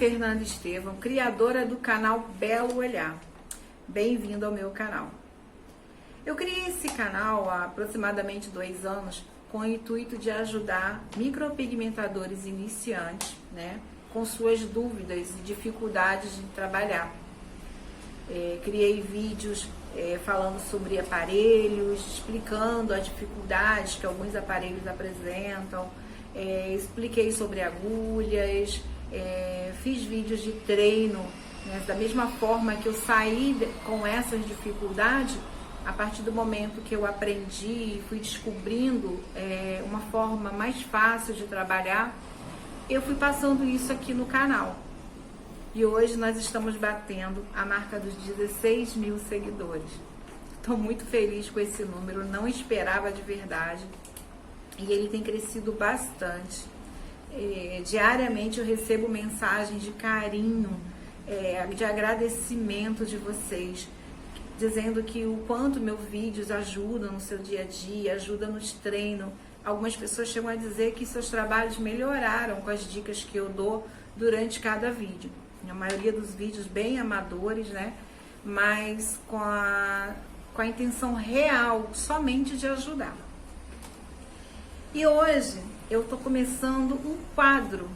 Fernanda Estevão, criadora do canal Belo Olhar. Bem-vindo ao meu canal. Eu criei esse canal há aproximadamente 2 anos com o intuito de ajudar micropigmentadores iniciantes, né, com suas dúvidas e dificuldades de trabalhar. Criei vídeos falando sobre aparelhos, explicando as dificuldades que alguns aparelhos apresentam, expliquei sobre agulhas, fiz vídeos de treino, né, da mesma forma que eu saí com essas dificuldades. A partir do momento que eu aprendi e fui descobrindo uma forma mais fácil de trabalhar, eu fui passando isso aqui no canal. E hoje nós estamos batendo a marca dos 16 mil seguidores. Estou muito feliz com esse número, não esperava de verdade. E ele tem crescido bastante. Diariamente eu recebo mensagens de carinho, de agradecimento de vocês, dizendo que o quanto meus vídeos ajudam no seu dia a dia, ajudam nos treinos. Algumas pessoas chegam a dizer que seus trabalhos melhoraram com as dicas que eu dou durante cada vídeo. A maioria dos vídeos bem amadores, né? Mas com a intenção real, somente de ajudar. E hoje eu tô começando um quadro,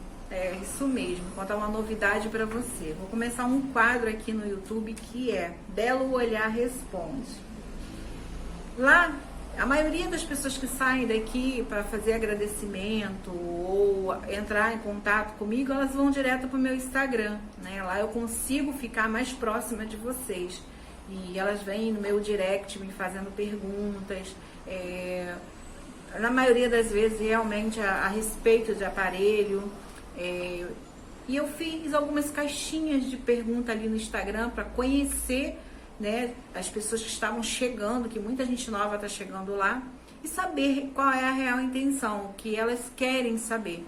isso mesmo, vou contar uma novidade para você. Vou começar um quadro aqui no YouTube que é Belo Olhar Responde. Lá, a maioria das pessoas que saem daqui para fazer agradecimento ou entrar em contato comigo, elas vão direto para o meu Instagram, né? Lá eu consigo ficar mais próxima de vocês. E elas vêm no meu direct me fazendo perguntas, na maioria das vezes realmente a respeito de aparelho. E eu fiz algumas caixinhas de pergunta ali no Instagram para conhecer, né, as pessoas que estavam chegando, que muita gente nova está chegando lá, e saber qual é a real intenção, o que elas querem saber.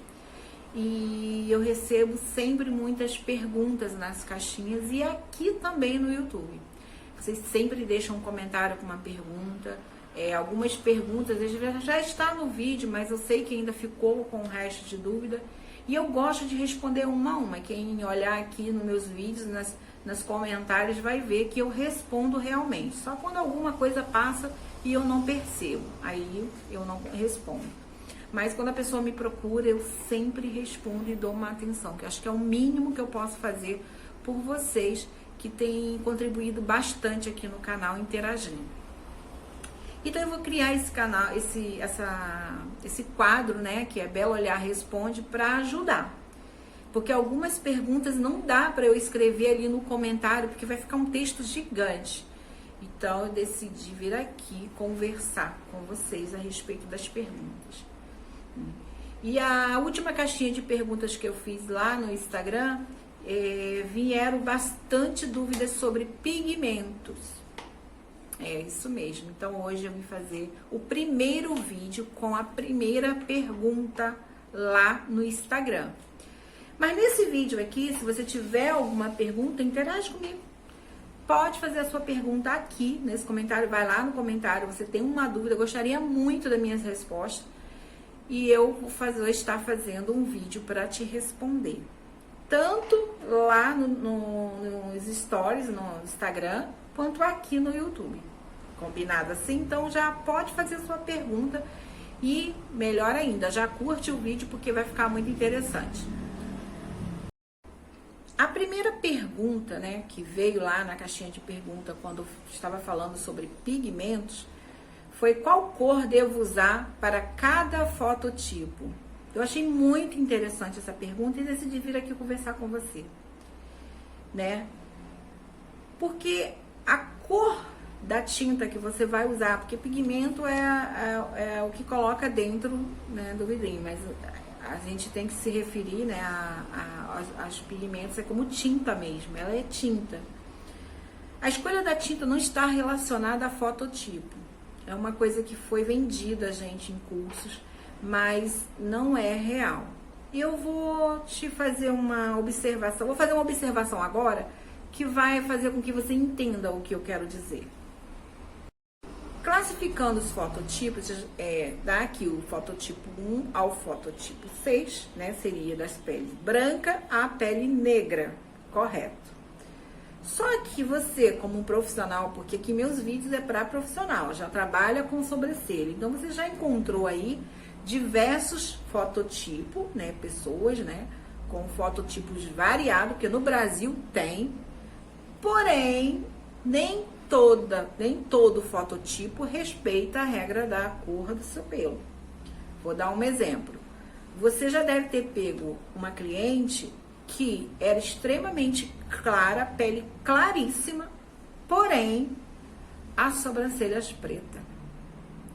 E eu recebo sempre muitas perguntas nas caixinhas e aqui também no YouTube. Vocês sempre deixam um comentário com uma pergunta. Algumas perguntas já está no vídeo, mas eu sei que ainda ficou com o resto de dúvida. E eu gosto de responder uma a uma. Quem olhar aqui nos meus vídeos, nos comentários, vai ver que eu respondo realmente. Só quando alguma coisa passa e eu não percebo, aí eu não respondo. Mas quando a pessoa me procura, eu sempre respondo e dou uma atenção, que eu acho que é o mínimo que eu posso fazer por vocês, que têm contribuído bastante aqui no canal, interagindo. Então eu vou criar esse canal, esse quadro, né, que é Belo Olhar Responde, para ajudar. Porque algumas perguntas não dá para eu escrever ali no comentário, porque vai ficar um texto gigante. Então eu decidi vir aqui conversar com vocês a respeito das perguntas. E a última caixinha de perguntas que eu fiz lá no Instagram, vieram bastante dúvidas sobre pigmentos. É isso mesmo. Então hoje eu vim fazer o primeiro vídeo com a primeira pergunta lá no Instagram. Mas nesse vídeo aqui, se você tiver alguma pergunta, interage comigo. Pode fazer a sua pergunta aqui nesse comentário, vai lá no comentário, você tem uma dúvida, eu gostaria muito das minhas respostas. E eu vou estar fazendo um vídeo para te responder. Tanto lá nos stories, no Instagram, quanto aqui no YouTube. Combinado assim? Então já pode fazer a sua pergunta e, melhor ainda, já curte o vídeo porque vai ficar muito interessante. A primeira pergunta, né, que veio lá na caixinha de pergunta quando eu estava falando sobre pigmentos, foi qual cor devo usar para cada fototipo? Eu achei muito interessante essa pergunta e decidi vir aqui conversar com você, né? Porque a cor da tinta que você vai usar, porque pigmento é o que coloca dentro, né, do vidrinho, mas a gente tem que se referir, né, aos pigmentos como tinta mesmo, ela é tinta. A escolha da tinta não está relacionada a fototipo, é uma coisa que foi vendida, gente, em cursos, mas não é real. E eu vou te fazer uma observação, vou fazer uma observação agora, que vai fazer com que você entenda o que eu quero dizer. Classificando os fototipos, dá aqui o fototipo 1 ao fototipo 6, né? Seria das peles branca à pele negra, correto. Só que você, como um profissional, porque aqui meus vídeos é para profissional, já trabalha com sobrancelha, então você já encontrou aí diversos fototipos, né? Pessoas, né? Com fototipos variados, que no Brasil tem, porém, nem todo fototipo respeita a regra da cor do seu pelo. Vou dar um exemplo. Você já deve ter pego uma cliente que era extremamente clara, pele claríssima, porém, as sobrancelhas pretas.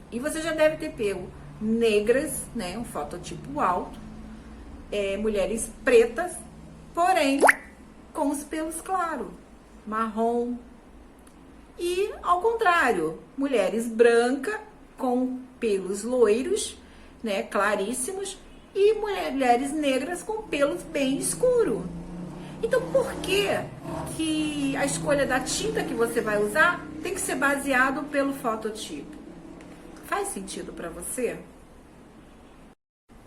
E você já deve ter pego negras, né, um fototipo alto, mulheres pretas, porém, com os pelos claros, marrom. E, ao contrário, mulheres brancas com pelos loiros, né, claríssimos, e mulheres negras com pelos bem escuros. Então, por que a escolha da tinta que você vai usar tem que ser baseado pelo fototipo? Faz sentido para você?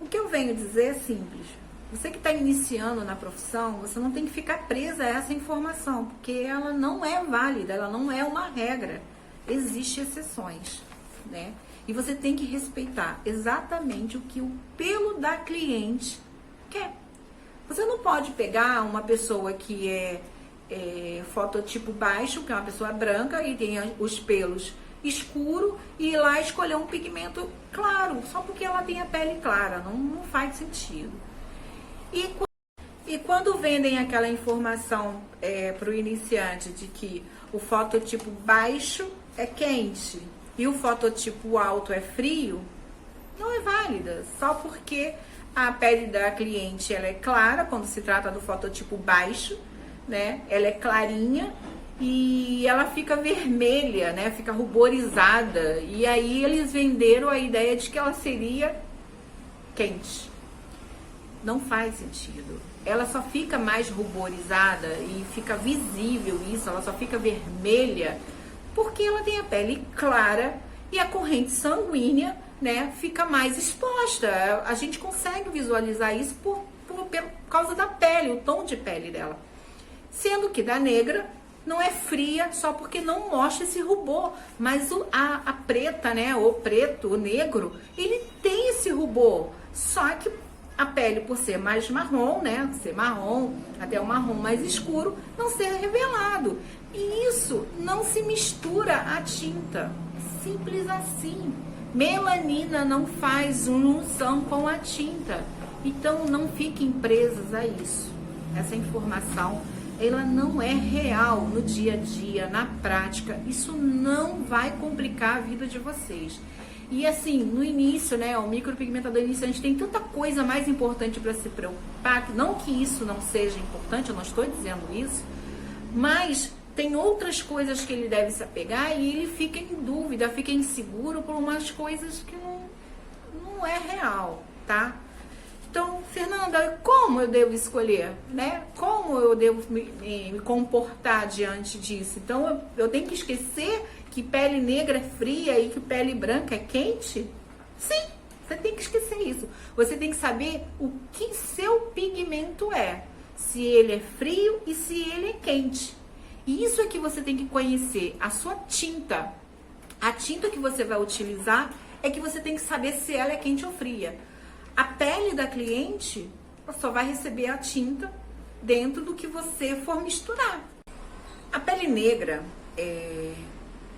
O que eu venho dizer é simples. Você que está iniciando na profissão, você não tem que ficar presa a essa informação, porque ela não é válida, ela não é uma regra. Existem exceções, né? E você tem que respeitar exatamente o que o pelo da cliente quer. Você não pode pegar uma pessoa que é fototipo baixo, que é uma pessoa branca e tem os pelos escuros, e ir lá escolher um pigmento claro, só porque ela tem a pele clara. Não faz sentido. E quando vendem aquela informação para o iniciante de que o fototipo baixo é quente e o fototipo alto é frio, não é válida. Só porque a pele da cliente ela é clara, quando se trata do fototipo baixo, né? Ela é clarinha e ela fica vermelha, né? Fica ruborizada. E aí eles venderam a ideia de que ela seria quente. Não faz sentido. Ela só fica mais ruborizada e fica visível isso, ela só fica vermelha porque ela tem a pele clara e a corrente sanguínea, né, fica mais exposta. A gente consegue visualizar isso por causa da pele, o tom de pele dela. Sendo que da negra não é fria só porque não mostra esse rubor, mas a preta, né, o preto, o negro, ele tem esse rubor, só que a pele, por ser mais marrom, né, ser marrom, até o marrom mais escuro, não ser revelado. E isso não se mistura à tinta. Simples assim. Melanina não faz junção com a tinta. Então, não fiquem presas a isso. Essa informação, ela não é real no dia a dia, na prática. Isso não vai complicar a vida de vocês. E assim, no início, né, o micropigmentador iniciante tem tanta coisa mais importante para se preocupar, não que isso não seja importante, eu não estou dizendo isso, mas tem outras coisas que ele deve se apegar e ele fica em dúvida, fica inseguro por umas coisas que não é real, tá? Então, Fernanda, como eu devo escolher, né? Como eu devo me comportar diante disso? Então, eu tenho que esquecer que pele negra é fria e que pele branca é quente? Sim, você tem que esquecer isso. Você tem que saber o que seu pigmento é. Se ele é frio e se ele é quente. E isso é que você tem que conhecer. A sua tinta. A tinta que você vai utilizar é que você tem que saber se ela é quente ou fria. A pele da cliente só vai receber a tinta dentro do que você for misturar. A pele negra,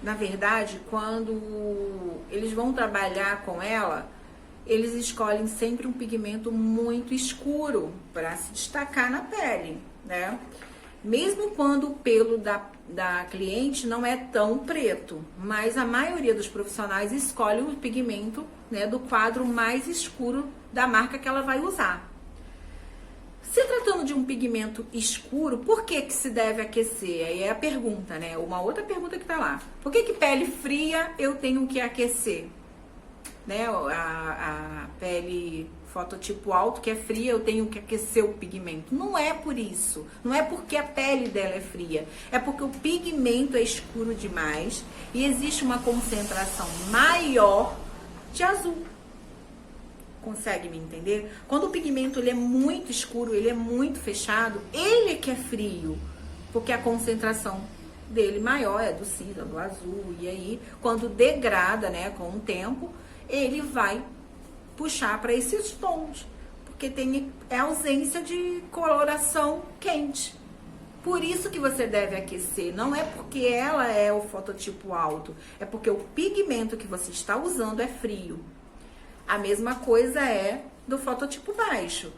na verdade, quando eles vão trabalhar com ela, eles escolhem sempre um pigmento muito escuro para se destacar na pele, né? Mesmo quando o pelo da cliente não é tão preto, mas a maioria dos profissionais escolhe o pigmento, né, do quadro mais escuro da marca que ela vai usar. Se tratando de um pigmento escuro, por que se deve aquecer? Aí é a pergunta, né? Uma outra pergunta que tá lá. Por que pele fria eu tenho que aquecer? Né? A pele fototipo alto, que é fria, eu tenho que aquecer o pigmento. Não é por isso. Não é porque a pele dela é fria. É porque o pigmento é escuro demais e existe uma concentração maior de azul. Consegue me entender? Quando o pigmento ele é muito escuro, ele é muito fechado, ele que é frio, porque a concentração dele maior é do cinza, do azul, e aí quando degrada, né, com o tempo, ele vai puxar para esses tons, porque é ausência de coloração quente. Por isso que você deve aquecer, não é porque ela é o fototipo alto, é porque o pigmento que você está usando é frio. A mesma coisa é do fototipo baixo.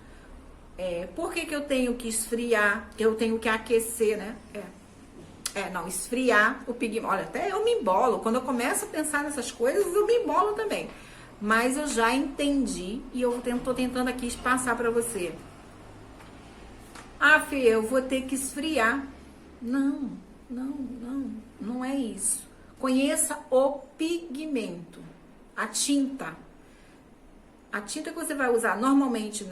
Por que eu tenho que esfriar, eu tenho que aquecer, né? Esfriar o pigmento. Olha, até eu me embolo. Quando eu começo a pensar nessas coisas, eu me embolo também. Mas eu já entendi e eu tô tentando aqui passar para você. Fê, eu vou ter que esfriar. Não é isso. Conheça o pigmento, a tinta. A tinta que você vai usar normalmente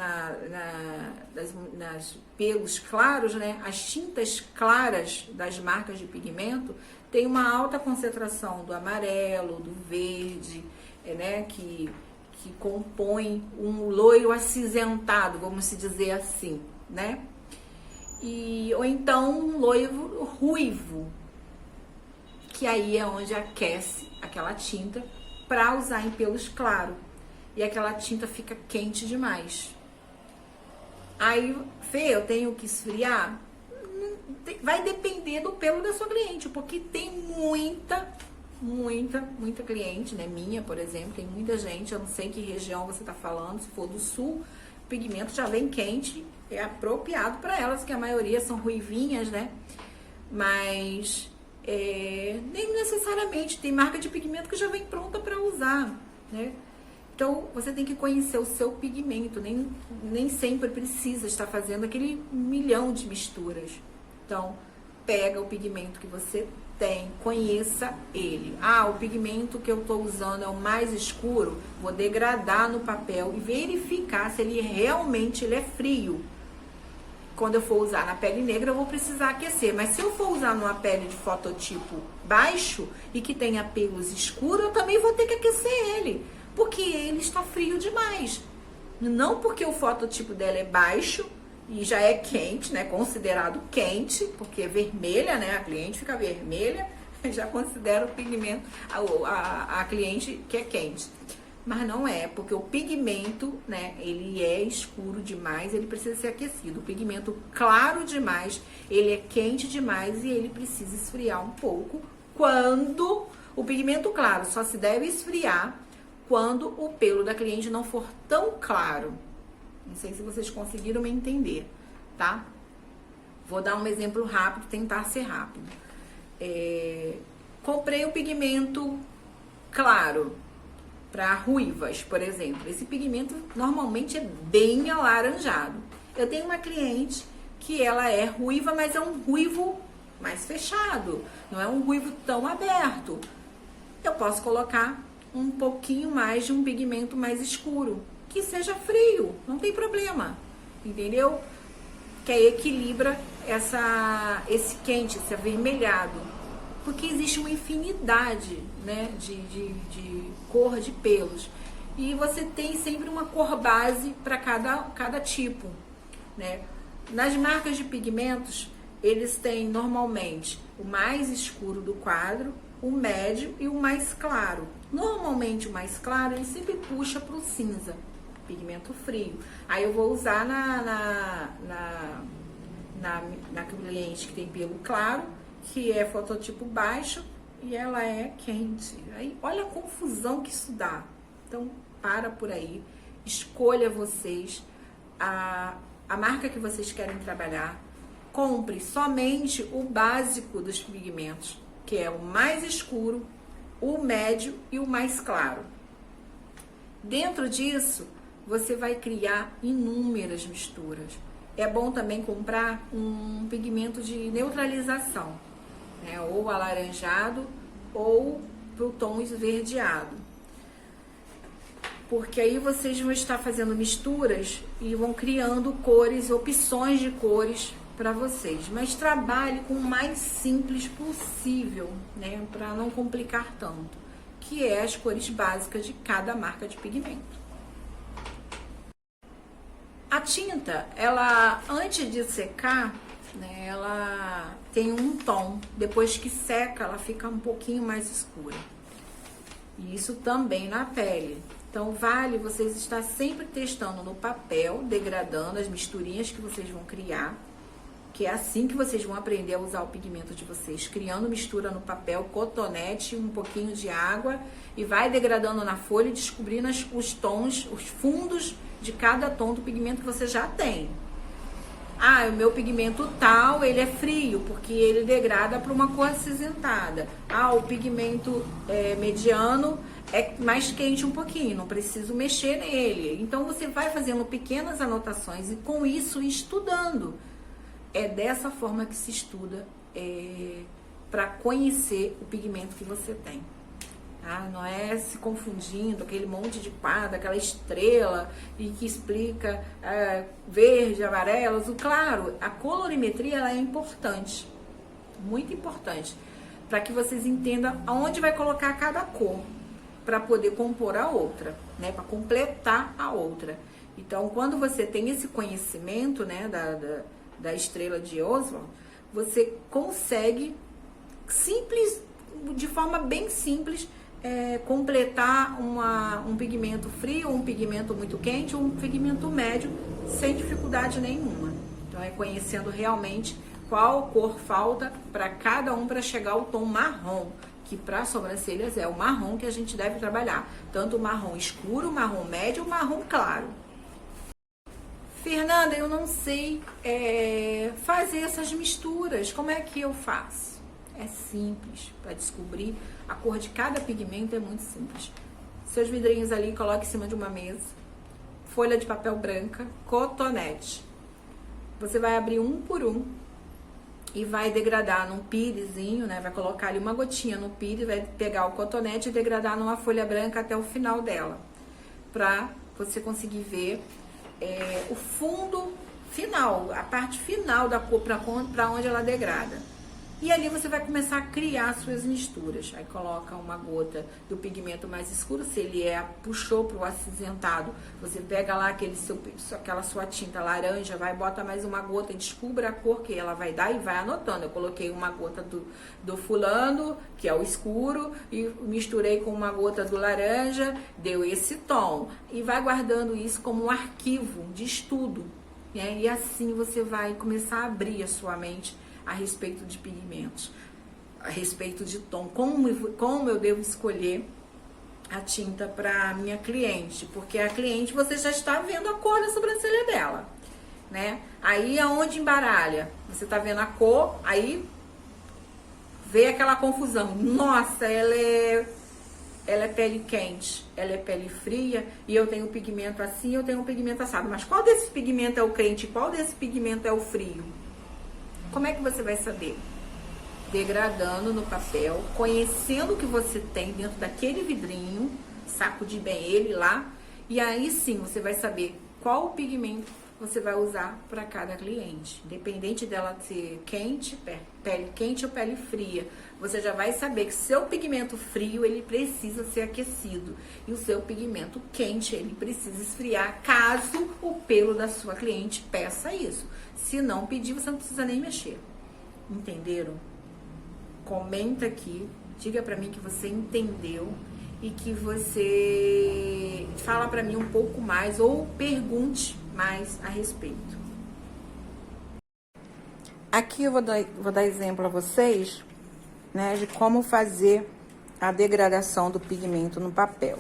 nas pelos claros, né? As tintas claras das marcas de pigmento tem uma alta concentração do amarelo, do verde, né? Que compõe um loiro acinzentado, vamos se dizer assim, né? Ou então um loiro ruivo, que aí é onde aquece aquela tinta para usar em pelos claros. E aquela tinta fica quente demais. Aí, Fê, eu tenho que esfriar? Vai depender do pelo da sua cliente, porque tem muita cliente, né? Minha, por exemplo, tem muita gente, eu não sei que região você tá falando, se for do sul, o pigmento já vem quente, é apropriado para elas, que a maioria são ruivinhas, né? Mas nem necessariamente, tem marca de pigmento que já vem pronta para usar, né? Então, você tem que conhecer o seu pigmento, nem sempre precisa estar fazendo aquele milhão de misturas. Então, pega o pigmento que você tem, conheça ele. O pigmento que eu estou usando é o mais escuro, vou degradar no papel e verificar se ele realmente é frio. Quando eu for usar na pele negra, eu vou precisar aquecer. Mas se eu for usar numa pele de fototipo baixo e que tenha pelos escuros, eu também vou ter que aquecer ele. Porque ele está frio demais. Não porque o fototipo dela é baixo e já é quente, né? Considerado quente, porque é vermelha, né? A cliente fica vermelha, já considera o pigmento, a cliente que é quente. Mas não é, porque o pigmento, né? Ele é escuro demais, ele precisa ser aquecido. O pigmento claro demais, ele é quente demais e ele precisa esfriar um pouco. Quando o pigmento claro só se deve esfriar quando o pelo da cliente não for tão claro. Não sei se vocês conseguiram me entender, tá? Vou dar um exemplo rápido, tentar ser rápido. Comprei o pigmento claro para ruivas, por exemplo. Esse pigmento normalmente é bem alaranjado. Eu tenho uma cliente que ela é ruiva, mas é um ruivo mais fechado. Não é um ruivo tão aberto. Eu posso colocar um pouquinho mais de um pigmento mais escuro, que seja frio, não tem problema, entendeu? Que aí equilibra esse quente, esse avermelhado, porque existe uma infinidade, né, de cor de pelos, e você tem sempre uma cor base para cada tipo, né? Nas marcas de pigmentos, eles têm normalmente o mais escuro do quadro, o médio e o mais claro. Normalmente o mais claro ele sempre puxa para o cinza, pigmento frio. Aí eu vou usar na cliente que tem pelo claro, que é fototipo baixo e ela é quente. Aí olha a confusão que isso dá. Então para por aí, escolha vocês a marca que vocês querem trabalhar, compre somente o básico dos pigmentos, que é o mais escuro, o médio e o mais claro. Dentro disso, você vai criar inúmeras misturas. É bom também comprar um pigmento de neutralização, né? Ou alaranjado ou pro tom esverdeado. porque aí vocês vão estar fazendo misturas e vão criando cores, opções de cores para vocês. Mas trabalhe com o mais simples possível, né, para não complicar tanto, que é as cores básicas de cada marca de pigmento. A tinta, ela antes de secar, né, ela tem um tom. Depois que seca, ela fica um pouquinho mais escura. E isso também na pele. Então, vale vocês estar sempre testando no papel, degradando as misturinhas que vocês vão criar, que é assim que vocês vão aprender a usar o pigmento de vocês, criando mistura no papel, cotonete, um pouquinho de água, e vai degradando na folha e descobrindo os tons, os fundos de cada tom do pigmento que você já tem. Ah, o meu pigmento tal, ele é frio, porque ele degrada para uma cor acinzentada. Ah, o pigmento mediano é mais quente um pouquinho, não preciso mexer nele. Então, você vai fazendo pequenas anotações e com isso estudando. É dessa forma que se estuda para conhecer o pigmento que você tem. Tá? Não é se confundindo aquele monte de quadro, aquela estrela e que explica verde, amarelo, azul. Claro, a colorimetria ela é importante, muito importante, para que vocês entendam aonde vai colocar cada cor, para poder compor a outra, né? Para completar a outra. Então, quando você tem esse conhecimento, né, da estrela de Oswald, você consegue de forma bem simples, completar um pigmento frio, um pigmento muito quente, um pigmento médio, sem dificuldade nenhuma. Então, é conhecendo realmente qual cor falta para cada um para chegar ao tom marrom, que para sobrancelhas é o marrom que a gente deve trabalhar. Tanto o marrom escuro, o marrom médio, o marrom claro. Fernanda, eu não sei fazer essas misturas, como é que eu faço? É simples, para descobrir a cor de cada pigmento é muito simples. Seus vidrinhos ali, coloque em cima de uma mesa, folha de papel branca, cotonete. Você vai abrir um por um e vai degradar num pirezinho, né? Vai colocar ali uma gotinha no pire, vai pegar o cotonete e degradar numa folha branca até o final dela, para você conseguir ver o fundo final, a parte final da cor, para onde ela degrada. E ali você vai começar a criar suas misturas. Aí coloca uma gota do pigmento mais escuro, se ele puxou para o acinzentado, você pega lá aquela sua tinta laranja, vai, bota mais uma gota e descubra a cor que ela vai dar e vai anotando. Eu coloquei uma gota do fulano, que é o escuro, e misturei com uma gota do laranja, deu esse tom. E vai guardando isso como um arquivo de estudo, né? E assim você vai começar a abrir a sua mente a respeito de pigmentos, a respeito de tom, como eu devo escolher a tinta para minha cliente, porque a cliente você já está vendo a cor da sobrancelha dela, né? Aí aonde embaralha, você está vendo a cor, aí vê aquela confusão. Nossa, ela é pele quente, ela é pele fria e eu tenho pigmento assim, eu tenho um pigmento assado. Mas qual desse pigmento é o quente? Qual desse pigmento é o frio? Como é que você vai saber? Degradando no papel, conhecendo o que você tem dentro daquele vidrinho, sacudir bem ele lá, e aí sim você vai saber qual pigmento você vai usar para cada cliente. Independente dela ser quente, pele quente ou pele fria, você já vai saber que seu pigmento frio, ele precisa ser aquecido, e o seu pigmento quente, ele precisa esfriar, caso o pelo da sua cliente peça isso. Se não pedir, você não precisa nem mexer. Entenderam? Comenta aqui, diga pra mim que você entendeu e que você fala pra mim um pouco mais ou pergunte mais a respeito. Aqui eu vou dar exemplo a vocês, né, de como fazer a degradação do pigmento no papel.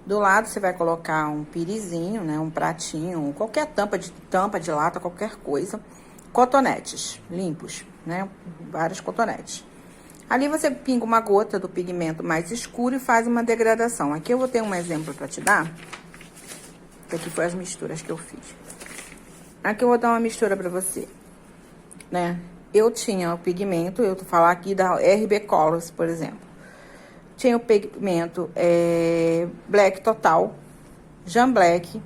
Do lado você vai colocar um pirezinho, né, um pratinho, qualquer tampa de lata, qualquer coisa. Cotonetes limpos, né, vários cotonetes. Ali você pinga uma gota do pigmento mais escuro e faz uma degradação. Aqui eu vou ter um exemplo para te dar. Aqui foi as misturas que eu fiz. Aqui eu vou dar uma mistura para você, né. Eu tinha o pigmento, eu vou falar aqui da RB Colors, por exemplo. Tinha o pigmento Black Total, Jamblek,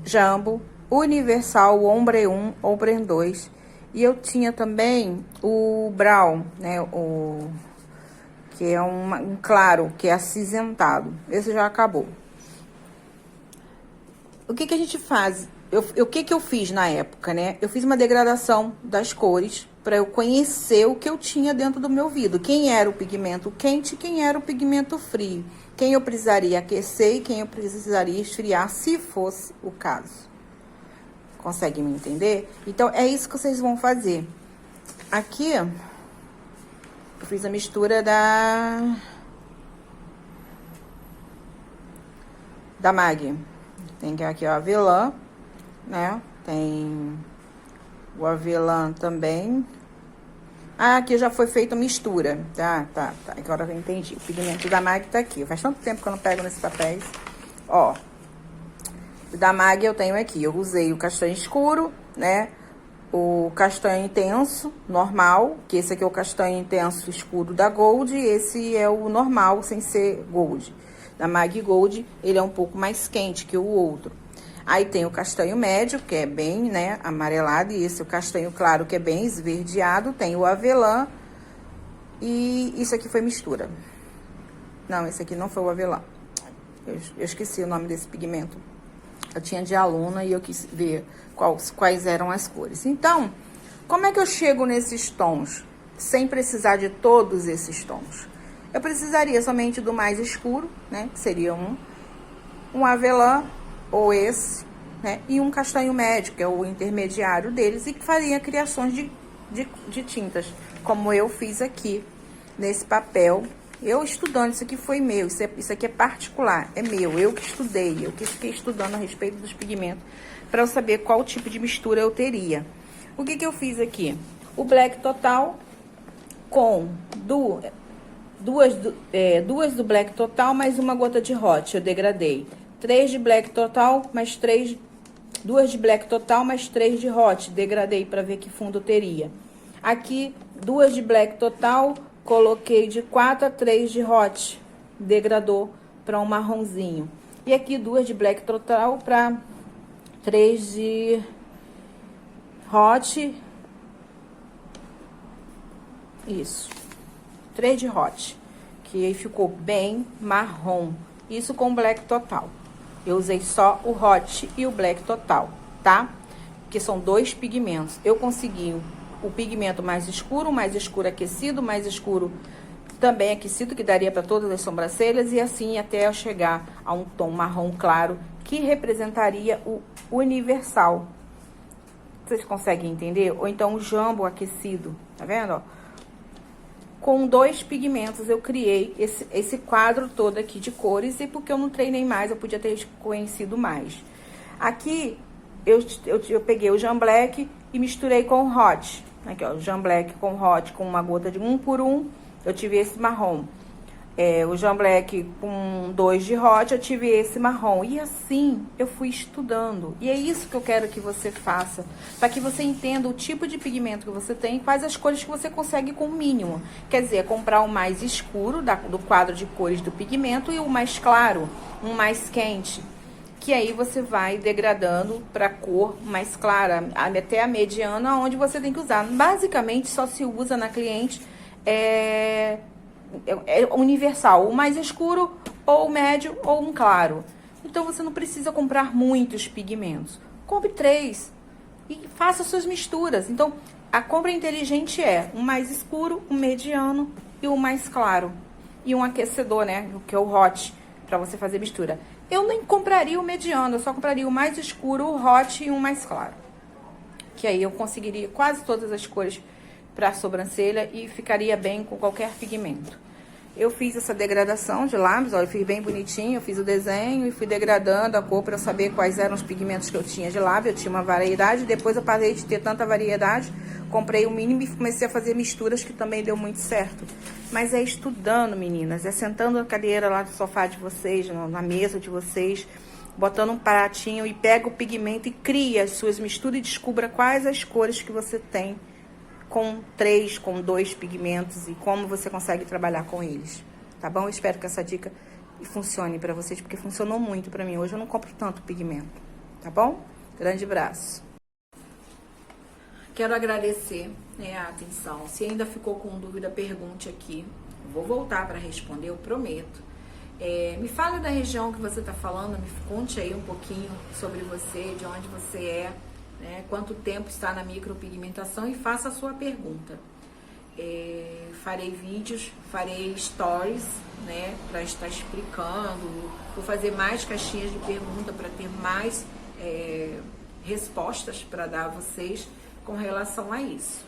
Jambo, Universal, Ombre 1, Ombre 2. E eu tinha também o Brown, né? Que é um claro, que é acinzentado. Esse já acabou. O que a gente faz? O que eu fiz na época, né? Eu fiz uma degradação das cores para eu conhecer o que eu tinha dentro do meu vidro. Quem era o pigmento quente, quem era o pigmento frio. Quem eu precisaria aquecer e quem eu precisaria esfriar, se fosse o caso. Consegue me entender? Então, é isso que vocês vão fazer. Aqui, eu fiz a mistura da MAG. Tem aqui o avelã, né? Tem o avelã também. Ah, aqui já foi feita a mistura. Tá. Agora eu entendi. O pigmento da MAG tá aqui. Faz tanto tempo que eu não pego nesses papéis. Ó. O da MAG eu tenho aqui. Eu usei o castanho escuro, né? O castanho intenso, normal. Que esse aqui é o castanho intenso escuro da Gold. E esse é o normal, sem ser Gold. Da MAG Gold, ele é um pouco mais quente que o outro. Aí tem o castanho médio, que é bem, né, amarelado. E esse é o castanho claro, que é bem esverdeado. Tem o avelã. E isso aqui foi mistura. Não, esse aqui não foi o avelã. Eu esqueci o nome desse pigmento. Eu tinha de aluna e eu quis ver quais eram as cores. Então, como é que eu chego nesses tons? Sem precisar de todos esses tons. Eu precisaria somente do mais escuro, né? Que seria um avelã, ou esse, né? E um castanho médio, que é o intermediário deles, e que faria criações de tintas, como eu fiz aqui, nesse papel. Eu estudando, isso aqui foi meu, isso aqui é particular, é meu, eu que estudei, eu que fiquei estudando a respeito dos pigmentos, para eu saber qual tipo de mistura eu teria. O que eu fiz aqui? O Black Total com duas do Black Total, mais uma gota de Hot, eu degradei. 3 de Black Total, mais 3... 2 de Black Total, mais 3 de Hot, degradei para ver que fundo eu teria. Aqui, 2 de Black Total, coloquei de 4 a 3 de Hot, degradou para um marronzinho. E aqui, 2 de Black Total para 3 de Hot. Isso. 3 de Hot, que aí ficou bem marrom. Isso com Black Total. Eu usei só o Hot e o Black Total, tá? Que são 2 pigmentos. Eu consegui o pigmento mais escuro aquecido, mais escuro também aquecido, que daria para todas as sobrancelhas, e assim até eu chegar a um tom marrom claro, que representaria o universal. Vocês conseguem entender? Ou então o jambo aquecido, tá vendo, ó? Com 2 pigmentos eu criei esse quadro todo aqui de cores, e porque eu não treinei mais, eu podia ter conhecido mais. Aqui eu peguei o Jamblek e misturei com o Hot. Aqui, ó, o Jamblek com Hot, com uma gota de 1 por 1, eu tive esse marrom. O Jamblek com 2 de Hot, eu tive esse marrom. E assim, eu fui estudando. E é isso que eu quero que você faça, para que você entenda o tipo de pigmento que você tem e quais as cores que você consegue com o mínimo. Quer dizer, comprar o mais escuro do quadro de cores do pigmento e o mais claro, um mais quente. Que aí você vai degradando para cor mais clara, até a mediana, onde você tem que usar. Basicamente, só se usa na cliente é universal, o mais escuro, ou o médio, ou um claro. Então, você não precisa comprar muitos pigmentos. Compre 3 e faça suas misturas. Então, a compra inteligente é um mais escuro, um mediano e um mais claro. E um aquecedor, né, que é o Hot, para você fazer mistura. Eu nem compraria o mediano, eu só compraria o mais escuro, o Hot e um mais claro. Que aí eu conseguiria quase todas as cores para a sobrancelha e ficaria bem com qualquer pigmento. Eu fiz essa degradação de lábios, ó, eu fiz bem bonitinho, eu fiz o desenho e fui degradando a cor para eu saber quais eram os pigmentos que eu tinha de lábio. Eu tinha uma variedade, depois eu parei de ter tanta variedade, comprei o mínimo e comecei a fazer misturas, que também deu muito certo. Mas é estudando, meninas, é sentando na cadeira lá do sofá de vocês, na mesa de vocês, botando um pratinho e pega o pigmento e cria as suas misturas e descubra quais as cores que você tem com 2 pigmentos e como você consegue trabalhar com eles, tá bom? Eu espero que essa dica e funcione para vocês, porque funcionou muito para mim. Hoje eu não compro tanto pigmento, tá bom? Grande abraço. Quero agradecer, né, a atenção. Se ainda ficou com dúvida, pergunte aqui. Eu vou voltar para responder, eu prometo. Me fale da região que você está falando, me conte aí um pouquinho sobre você, de onde você é, né, quanto tempo está na micropigmentação e faça a sua pergunta. Farei vídeos, farei stories, né, para estar explicando, vou fazer mais caixinhas de pergunta para ter mais respostas para dar a vocês com relação a isso.